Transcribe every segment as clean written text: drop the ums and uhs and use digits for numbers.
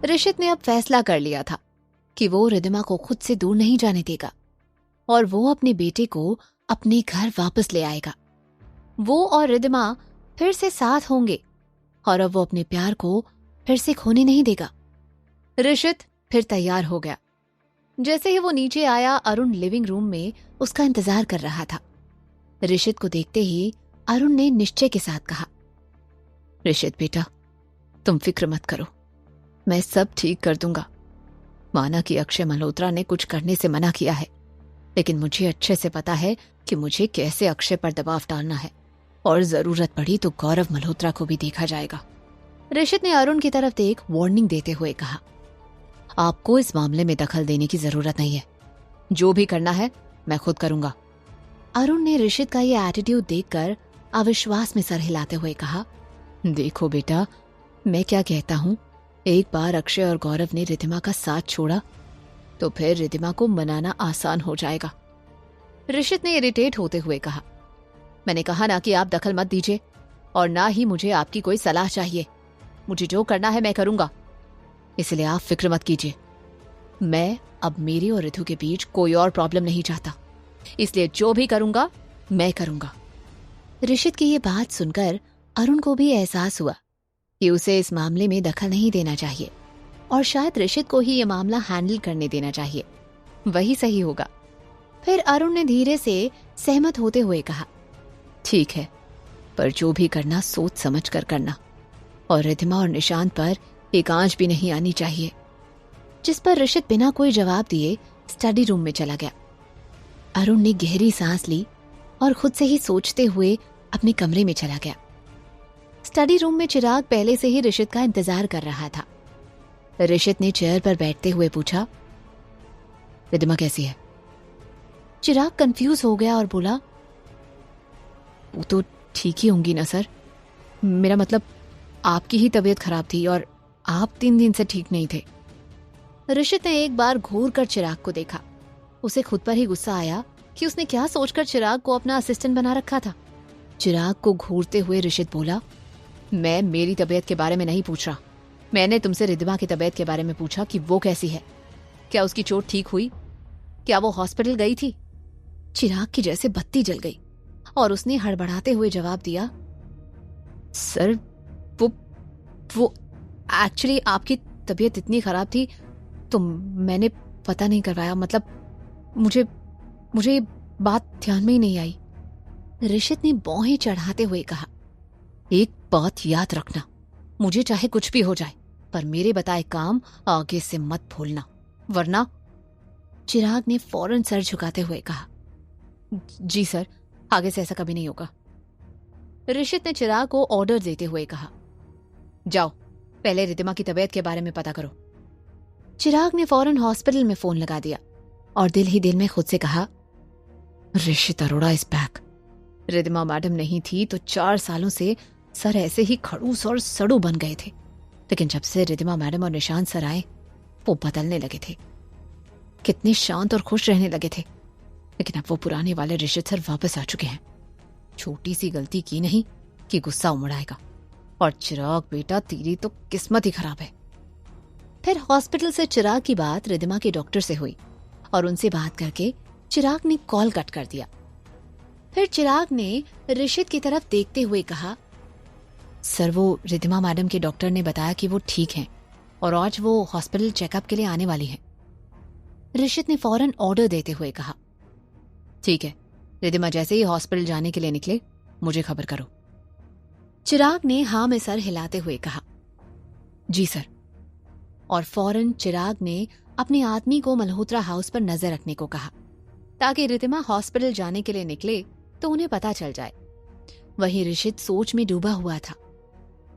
ऋषित ने अब फैसला कर लिया था कि वो रिद्धिमा को खुद से दूर नहीं जाने देगा और वो अपने बेटे को अपने घर वापस ले आएगा। वो और रिद्धिमा फिर से साथ होंगे और अब वो अपने प्यार को फिर से खोने नहीं देगा। ऋषित फिर तैयार हो गया। जैसे ही वो नीचे आया, अरुण लिविंग रूम में उसका इंतजार कर रहा था। ऋषित को देखते ही अरुण ने निश्चय के साथ कहा, ऋषित बेटा, तुम फिक्र मत करो, मैं सब ठीक कर दूंगा। माना कि अक्षय मल्होत्रा ने कुछ करने से मना किया है, लेकिन मुझे अच्छे से पता है कि मुझे कैसे अक्षय पर दबाव डालना है और जरूरत पड़ी तो गौरव मल्होत्रा को भी देखा जाएगा। ऋषित ने अरुण की तरफ देख वार्निंग देते हुए कहा, आपको इस मामले में दखल देने की जरूरत नहीं है। जो भी करना है मैं खुद करूंगा। अरुण ने ऋषित का ये एटीट्यूड देखकर अविश्वास में सर हिलाते हुए कहा, देखो बेटा, मैं क्या कहता हूं, एक बार अक्षय और गौरव ने रिद्धिमा का साथ छोड़ा तो फिर रिद्धिमा को मनाना आसान हो जाएगा। ऋषित ने इरिटेट होते हुए कहा, मैंने कहा ना कि आप दखल मत दीजिए और ना ही मुझे आपकी कोई सलाह चाहिए। मुझे जो करना है मैं करूंगा, इसलिए आप फिक्र मत कीजिए। मैं अब मेरे और रितु के बीच कोई और प्रॉब्लम नहीं चाहता, इसलिए जो भी करूंगा मैं करूंगा। ऋषित की ये बात सुनकर अरुण को भी एहसास हुआ कि उसे इस मामले में दखल नहीं देना चाहिए और शायद ऋषित को ही ये मामला हैंडल करने देना चाहिए, वही सही होगा। फिर अरुण ने धीरे से सहमत होते हुए कहा, ठीक है, पर जो भी करना सोच समझ कर करना और रिद्धिमा और निशांत पर एक आंच भी नहीं आनी चाहिए। जिस पर ऋषित बिना कोई जवाब दिए स्टडी रूम में चला गया। अरुण ने गहरी सांस ली और खुद से ही सोचते हुए अपने कमरे में चला गया। स्टडी रूम में चिराग पहले से ही ऋषित का इंतजार कर रहा था। ऋषित ने चेयर पर बैठते हुए पूछा, रिद्धिमा कैसी है? चिराग कंफ्यूज हो गया और बोला, वो तो ठीक ही होंगी ना सर, मेरा मतलब आपकी ही तबीयत खराब थी और आप 3 दिन से ठीक नहीं थे। ऋषित ने एक बार घूर कर चिराग को देखा। उसे खुद पर ही गुस्सा आया कि उसने क्या सोचकर चिराग को अपना असिस्टेंट बना रखा था। चिराग को घूरते हुए ऋषित बोला, मैं मेरी तबीयत के बारे में नहीं पूछ रहा, मैंने तुमसे रिद्धिमा की तबीयत के बारे में पूछा कि वो कैसी है, क्या उसकी चोट ठीक हुई, क्या वो हॉस्पिटल गई थी? चिराग की जैसे बत्ती जल गई और उसने हड़बड़ाते हुए जवाब दिया, सर वो एक्चुअली आपकी तबीयत इतनी खराब थी तो मैंने पता नहीं करवाया, मतलब मुझे ये बात ध्यान में ही नहीं आई। ऋषित ने भौहें चढ़ाते हुए कहा, एक बात याद रखना, मुझे चाहे कुछ भी हो जाए पर मेरे बताए काम आगे से मत भूलना, वरना। चिराग ने फौरन सर झुकाते हुए कहा, जी सर, आगे से ऐसा कभी नहीं होगा। ऋषित ने चिराग को ऑर्डर देते हुए कहा, जाओ पहले रिद्धिमा की तबीयत के बारे में पता करो। चिराग ने फौरन हॉस्पिटल में फोन लगा दिया और दिल ही दिल में खुद से कहा, Rishit Arora is back. Riddhima madam नहीं थी तो 4 सालों से सर ऐसे ही खड़ूस और सड़ू बन गए थे, लेकिन जब से रिद्धिमा मैडम और निशांत सर आए वो बदलने लगे थे, कितने शांत और खुश रहने लगे थे। लेकिन अब वो पुराने वाले ऋषित सर वापस आ चुके हैं। छोटी सी गलती की नहीं कि गुस्सा उमड़ आएगा। और चिराग बेटा, तेरी तो किस्मत ही खराब है। फिर हॉस्पिटल से चिराग की बात रिद्धिमा के डॉक्टर से हुई और उनसे बात करके चिराग ने कॉल कट कर दिया। फिर चिराग ने ऋषित की तरफ देखते हुए कहा, सर वो रिद्धिमा मैडम के डॉक्टर ने बताया कि वो ठीक हैं और आज वो हॉस्पिटल चेकअप के लिए आने वाली हैं। ऋषित ने फौरन ऑर्डर देते हुए कहा, ठीक है, रिद्धिमा जैसे ही हॉस्पिटल जाने के लिए निकले मुझे खबर करो। चिराग ने हाँ में सर हिलाते हुए कहा, जी सर। और फौरन चिराग ने अपने आदमी को मल्होत्रा हाउस पर नजर रखने को कहा ताकि रिद्धिमा हॉस्पिटल जाने के लिए निकले तो उन्हें पता चल जाए। वहीं ऋषित सोच में डूबा हुआ था।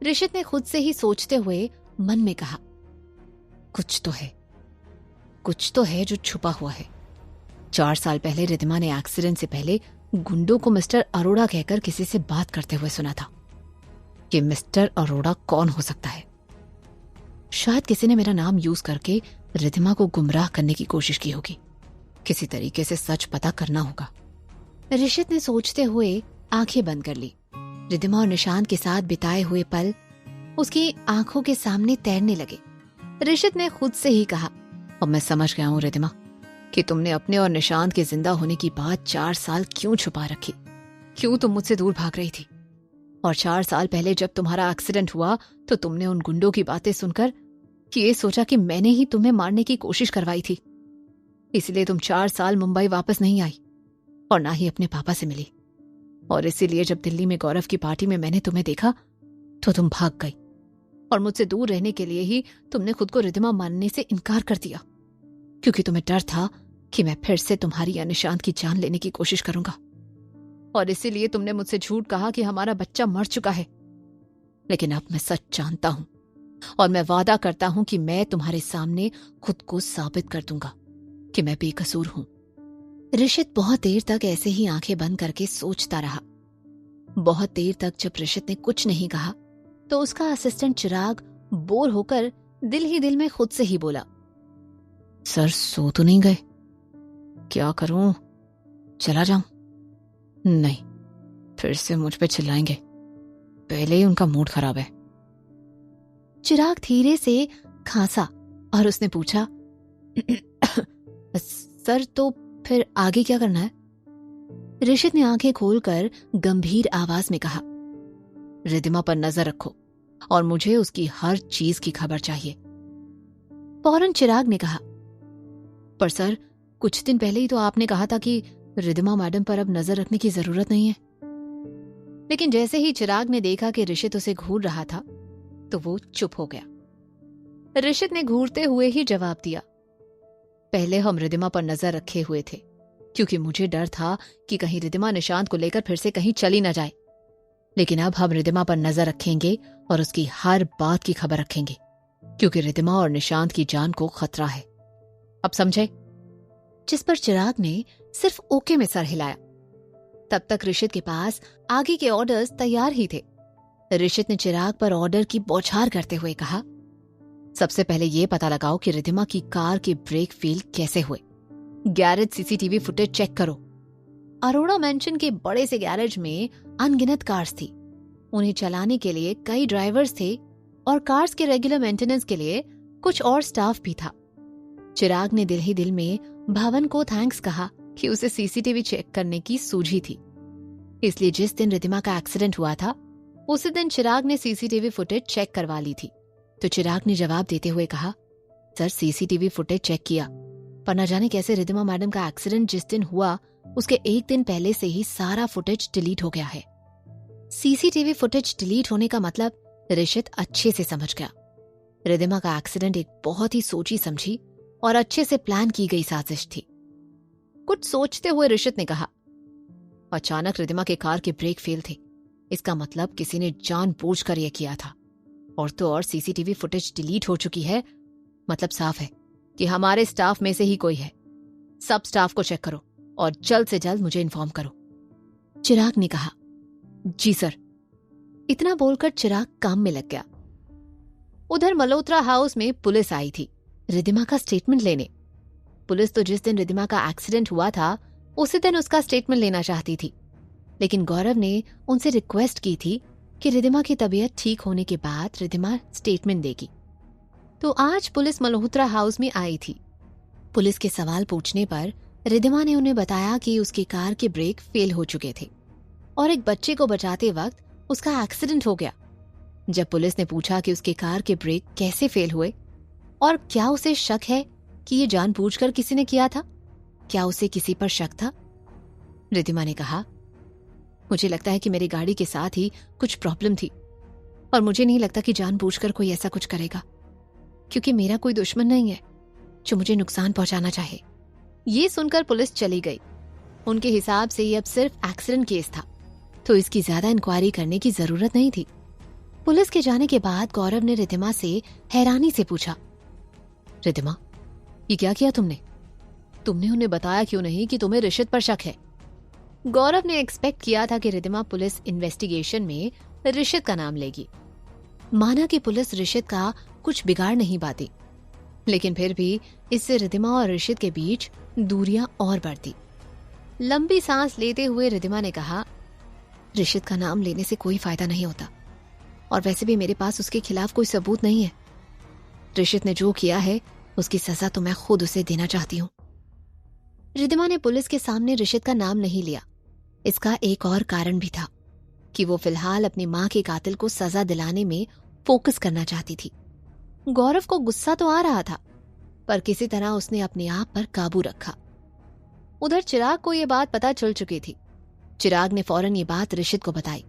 ऋषित ने खुद से ही सोचते हुए मन में कहा, कुछ तो है जो छुपा हुआ है। 4 साल पहले रिद्धिमा ने एक्सीडेंट से पहले गुंडों को मिस्टर अरोड़ा कहकर किसी से बात करते हुए सुना था। कि मिस्टर अरोड़ा कौन हो सकता है? शायद किसी ने मेरा नाम यूज करके रिद्धिमा को गुमराह करने की कोशिश की होगी। किसी तरीके से सच पता करना होगा। ऋषित ने सोचते हुए आंखें बंद कर ली। रिद्धिमा और निशांत के साथ बिताए हुए पल उसकी आंखों के सामने तैरने लगे ऋषित ने खुद से ही कहा, अब मैं समझ गया हूं रिद्धिमा कि तुमने अपने और निशांत के जिंदा होने की बात 4 साल क्यों छुपा रखी, क्यों तुम मुझसे दूर भाग रही थी। और 4 साल पहले जब तुम्हारा एक्सीडेंट हुआ तो तुमने उन गुंडों की बातें सुनकर ये सोचा कि मैंने ही तुम्हें मारने की कोशिश करवाई थी। इसलिए तुम 4 साल मुंबई वापस नहीं आई और ना ही अपने पापा से मिली। और इसीलिए जब दिल्ली में गौरव की पार्टी में मैंने तुम्हें देखा तो तुम भाग गई और मुझसे दूर रहने के लिए ही तुमने खुद को रिद्धिमा मानने से इनकार कर दिया, क्योंकि तुम्हें डर था कि मैं फिर से तुम्हारी या निशांत की जान लेने की कोशिश करूंगा। और इसीलिए तुमने मुझसे झूठ कहा कि हमारा बच्चा मर चुका है। लेकिन अब मैं सच जानता हूं और मैं वादा करता हूं कि मैं तुम्हारे सामने खुद को साबित कर दूंगा कि मैं बेकसूर हूं। ऋषित बहुत देर तक ऐसे ही आंखें बंद करके सोचता रहा। बहुत देर तक जब ऋषित ने कुछ नहीं कहा तो उसका असिस्टेंट चिराग बोर होकर दिल ही दिल में खुद से ही बोला, सर सो तो नहीं गए? क्या करूं, चला जाऊं? नहीं, फिर से मुझ पे चिल्लाएंगे, पहले ही उनका मूड खराब है। चिराग धीरे से खांसा और उसने पूछा, सर तो फिर आगे क्या करना है? ऋषित ने आंखें खोलकर गंभीर आवाज में कहा, रिद्धिमा पर नजर रखो और मुझे उसकी हर चीज की खबर चाहिए। फौरन चिराग ने कहा, पर सर कुछ दिन पहले ही तो आपने कहा था कि रिद्धिमा मैडम पर अब नजर रखने की जरूरत नहीं है। लेकिन जैसे ही चिराग ने देखा कि ऋषित उसे घूर रहा था तो वो चुप हो गया। ऋषित ने घूरते हुए ही जवाब दिया, पहले हम रिद्धिमा पर नजर रखे हुए थे क्योंकि मुझे डर था कि कहीं रिद्धिमा निशांत को लेकर फिर से कहीं चली न जाए। लेकिन अब हम रिद्धिमा पर नजर रखेंगे और उसकी हर बात की खबर रखेंगे क्योंकि रिद्धिमा और निशांत की जान को खतरा है। अब समझे? जिस पर चिराग ने सिर्फ ओके में सर हिलाया। तब तक ऋषित के पास आगे के ऑर्डर्स तैयार ही थे। ऋषित ने चिराग पर ऑर्डर की बौछार करते हुए कहा, सबसे पहले यह पता लगाओ कि रिद्धिमा की कार के ब्रेक फेल कैसे हुए। गैरेज सीसीटीवी फुटेज चेक करो। अरोड़ा मेंशन के बड़े से गैरेज में अनगिनत कार्स थी। उन्हें चलाने के लिए कई ड्राइवर्स थे और कार्स के रेगुलर मेंटेनेंस के लिए कुछ और स्टाफ भी था। चिराग ने दिल ही दिल में भवन को थैंक्स कहा कि उसे सीसीटीवी चेक करने की सूझी थी। इसलिए जिस दिन रिद्धिमा का एक्सीडेंट हुआ था उसी दिन चिराग ने सीसीटीवी फुटेज चेक करवा ली थी। तो चिराग ने जवाब देते हुए कहा, सर सीसीटीवी फुटेज चेक किया, पर न जाने कैसे रिद्धिमा मैडम का एक्सीडेंट जिस दिन हुआ उसके एक दिन पहले से ही सारा फुटेज डिलीट हो गया है। सीसीटीवी फुटेज डिलीट होने का मतलब ऋषित अच्छे से समझ गया। रिद्धिमा का एक्सीडेंट एक बहुत ही सोची समझी और अच्छे से प्लान की गई साजिश थी। कुछ सोचते हुए ऋषित ने कहा, अचानक रिद्धिमा के कार के ब्रेक फेल थे। इसका मतलब किसी ने जानबूझकर यह किया था। और तो और सीसीटीवी फुटेज डिलीट हो चुकी है, मतलब साफ है कि हमारे स्टाफ में से ही कोई है। सब स्टाफ को चेक करो और जल्द से जल्द मुझे इन्फॉर्म करो। चिराग ने कहा, जी सर। इतना बोलकर चिराग काम में लग गया। उधर मल्होत्रा हाउस में पुलिस आई थी रिद्धिमा का स्टेटमेंट लेने। पुलिस तो जिस दिन रिद्धिमा का एक्सीडेंट हुआ था उसी दिन उसका स्टेटमेंट लेना चाहती थी, लेकिन गौरव ने उनसे रिक्वेस्ट की थी कि रिद्धिमा की तबीयत ठीक होने के बाद रिद्धिमा स्टेटमेंट देगी। तो आज पुलिस मल्होत्रा हाउस में आई थी। पुलिस के सवाल पूछने पर रिद्धिमा ने उन्हें बताया कि उसकी कार के ब्रेक फेल हो चुके थे और एक बच्चे को बचाते वक्त उसका एक्सीडेंट हो गया। जब पुलिस ने पूछा कि उसके कार के ब्रेक कैसे फेल हुए और क्या उसे शक है कि ये जानबूझकर किसी ने किया था, क्या उसे किसी पर शक था, रिद्धिमा ने कहा, मुझे लगता है कि मेरी गाड़ी के साथ ही कुछ प्रॉब्लम थी और मुझे नहीं लगता कि जानबूझकर कोई ऐसा कुछ करेगा, क्योंकि मेरा कोई दुश्मन नहीं है जो मुझे नुकसान पहुंचाना चाहे। ये सुनकर पुलिस चली गई। उनके हिसाब से ये अब सिर्फ एक्सीडेंट केस था, तो इसकी ज्यादा इंक्वायरी करने की जरूरत नहीं थी। पुलिस के जाने के बाद गौरव ने रिद्धिमा से हैरानी से पूछा, रिद्धिमा ये क्या किया तुमने? तुमने उन्हें बताया क्यों नहीं कि तुम्हें ऋषित पर शक है? गौरव ने एक्सपेक्ट किया था कि रिद्धिमा पुलिस इन्वेस्टिगेशन में ऋषित का नाम लेगी। माना कि पुलिस ऋषित का कुछ बिगाड़ नहीं पाती, लेकिन फिर भी इससे रिद्धिमा और ऋषित के बीच दूरियां और बढ़ती। लंबी सांस लेते हुए रिद्धिमा ने कहा, ऋषित का नाम लेने से कोई फायदा नहीं होता और वैसे भी मेरे पास उसके खिलाफ कोई सबूत नहीं है। ऋषित ने जो किया है उसकी सजा तो मैं खुद उसे देना चाहती हूँ। रिद्धिमा ने पुलिस के सामने ऋषित का नाम नहीं लिया। इसका एक और कारण भी था कि वो फिलहाल अपनी मां के कातिल को सजा दिलाने में फोकस करना चाहती थी। गौरव को गुस्सा तो आ रहा था, पर किसी तरह उसने अपने आप पर काबू रखा। उधर चिराग को यह बात पता चल चुकी थी। चिराग ने फौरन ये बात ऋषित को बताई,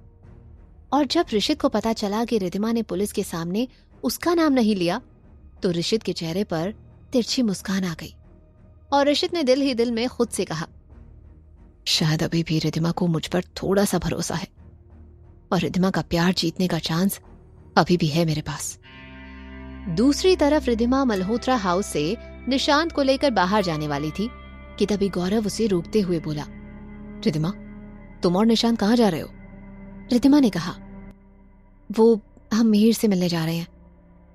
और जब ऋषित को पता चला कि रिद्धिमा ने पुलिस के सामने उसका नाम नहीं लिया, तो ऋषित के चेहरे पर तिरछी मुस्कान आ गई और ऋषित ने दिल ही दिल में खुद से कहा, शायद अभी भी रिद्धिमा को मुझ पर थोड़ा सा भरोसा है और रिद्धिमा का प्यार जीतने का चांस अभी भी है मेरे पास। दूसरी तरफ रिद्धिमा मल्होत्रा हाउस से निशांत को लेकर बाहर जाने वाली थी कि तभी गौरव उसे रोकते हुए बोला, रिद्धिमा, तुम और निशांत कहाँ जा रहे हो? रिद्धिमा ने कहा, वो हम मिहिर से मिलने जा रहे हैं।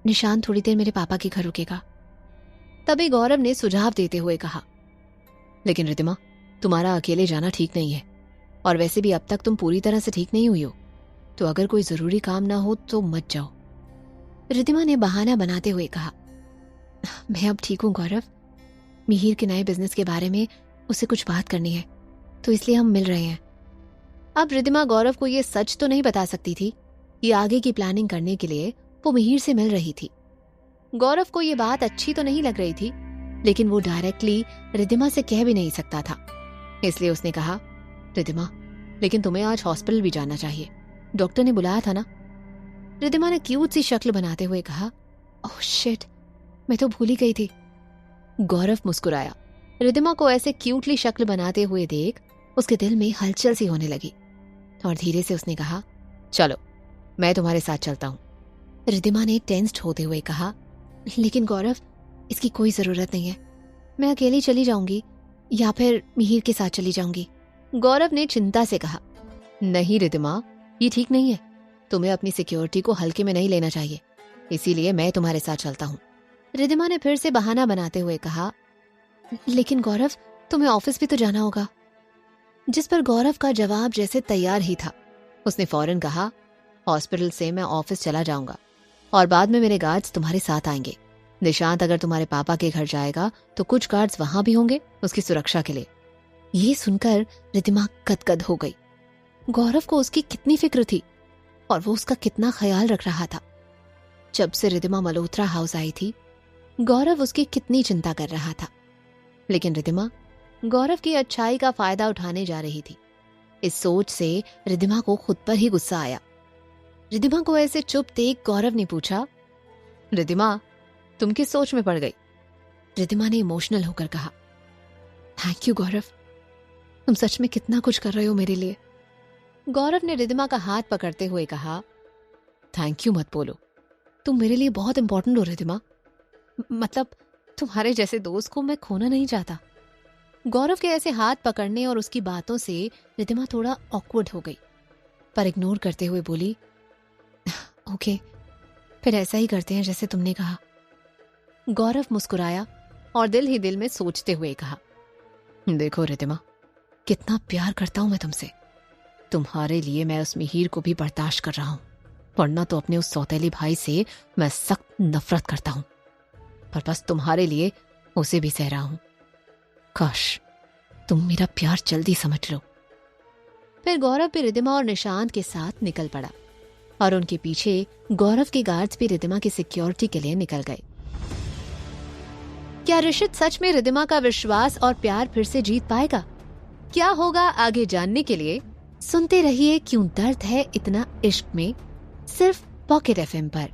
निशांत थोड़ी देर मेरे पापा के घर रुकेगा। तभी गौरव ने सुझाव देते हुए कहा, लेकिन रिद्धिमा, तुम्हारा अकेले जाना ठीक नहीं है, और वैसे भी अब तक तुम पूरी तरह से ठीक नहीं हुई हो, तो अगर कोई जरूरी काम ना हो तो मत जाओ। रिद्धिमा ने बहाना बनाते हुए कहा, मैं अब ठीक हूं गौरव, मिहिर के नए बिजनेस के बारे में उसे कुछ बात करनी है, तो इसलिए हम मिल रहे हैं। अब रिद्धिमा गौरव को यह सच तो नहीं बता सकती थी, ये आगे की प्लानिंग करने के लिए वो मिहिर से मिल रही थी। गौरव को ये बात अच्छी तो नहीं लग रही थी, लेकिन वो डायरेक्टली रिद्धिमा से कह भी नहीं सकता था। इसलिए उसने कहा, रिद्धिमा, लेकिन तुम्हें आज हॉस्पिटल भी जाना चाहिए, डॉक्टर ने बुलाया था ना। रिद्धिमा ने क्यूट सी शक्ल बनाते हुए कहा, ओह शिट, मैं तो भूल ही गई थी। गौरव मुस्कुराया। रिद्धिमा को ऐसे क्यूटली शक्ल बनाते हुए देख उसके दिल में हलचल सी होने लगी और धीरे से उसने कहा, चलो मैं तुम्हारे साथ चलता हूं। रिद्धिमा ने टेंस्ड होते हुए कहा, लेकिन गौरव, इसकी कोई जरूरत नहीं है, मैं अकेली चली जाऊंगी या फिर मिहिर के साथ चली जाऊंगी। गौरव ने चिंता से कहा, नहीं रिद्धिमा, ये ठीक नहीं है, तुम्हें अपनी सिक्योरिटी को हल्के में नहीं लेना चाहिए, इसीलिए मैं तुम्हारे साथ चलता हूँ। रिद्धिमा ने फिर से बहाना बनाते हुए कहा, लेकिन गौरव, तुम्हें ऑफिस भी तो जाना होगा। जिस पर गौरव का जवाब जैसे तैयार ही था। उसने फौरन कहा, हॉस्पिटल से मैं ऑफिस चला जाऊंगा और बाद में मेरे गार्ड्स तुम्हारे साथ आएंगे। निशांत अगर तुम्हारे पापा के घर जाएगा तो कुछ गार्ड्स वहां भी होंगे उसकी सुरक्षा के लिए। ये सुनकर रिद्धिमा कदकद हो गई। गौरव को उसकी कितनी फिक्र थी और वो उसका कितना ख्याल रख रहा था। जब से रिद्धिमा मल्होत्रा हाउस आई थी, गौरव उसकी कितनी चिंता कर रहा था, लेकिन रिद्धिमा गौरव की अच्छाई का फायदा उठाने जा रही थी। इस सोच से रिद्धिमा को खुद पर ही गुस्सा आया। रिद्धिमा को ऐसे चुप देख गौरव ने पूछा, रिद्धिमा, तुम किस सोच में पड़ गई? रिद्धिमा ने इमोशनल होकर कहा, थैंक यू गौरव, तुम सच में कितना कुछ कर रहे हो मेरे लिए। गौरव ने रिद्धिमा का हाथ पकड़ते हुए कहा, थैंक यू मत बोलो, तुम मेरे लिए बहुत इंपॉर्टेंट हो रिद्धिमा, मतलब तुम्हारे जैसे दोस्त को मैं खोना नहीं चाहता। गौरव के ऐसे हाथ पकड़ने और उसकी बातों से रिद्धिमा थोड़ा ऑकवर्ड हो गई, पर इग्नोर करते हुए बोली, ओके, फिर ऐसा ही करते हैं जैसे तुमने कहा। गौरव मुस्कुराया और दिल ही दिल में सोचते हुए कहा, देखो रिद्धिमा, कितना प्यार करता हूं मैं तुमसे। तुम्हारे लिए मैं उस मिहिर को भी बर्दाश्त कर रहा हूं, वरना तो अपने उस सौतेले भाई से मैं सख्त नफरत करता हूं, पर बस तुम्हारे लिए उसे भी सह रहा हूं। काश तुम मेरा प्यार जल्दी समझ लो। फिर गौरव भी रिद्धिमा और निशांत के साथ निकल पड़ा और उनके पीछे गौरव के गार्ड्स भी रिद्धिमा की सिक्योरिटी के लिए निकल गए। क्या ऋषित सच में रिद्धिमा का विश्वास और प्यार फिर से जीत पाएगा? क्या होगा आगे जानने के लिए सुनते रहिए क्यों दर्द है इतना इश्क में, सिर्फ पॉकेट एफएम पर।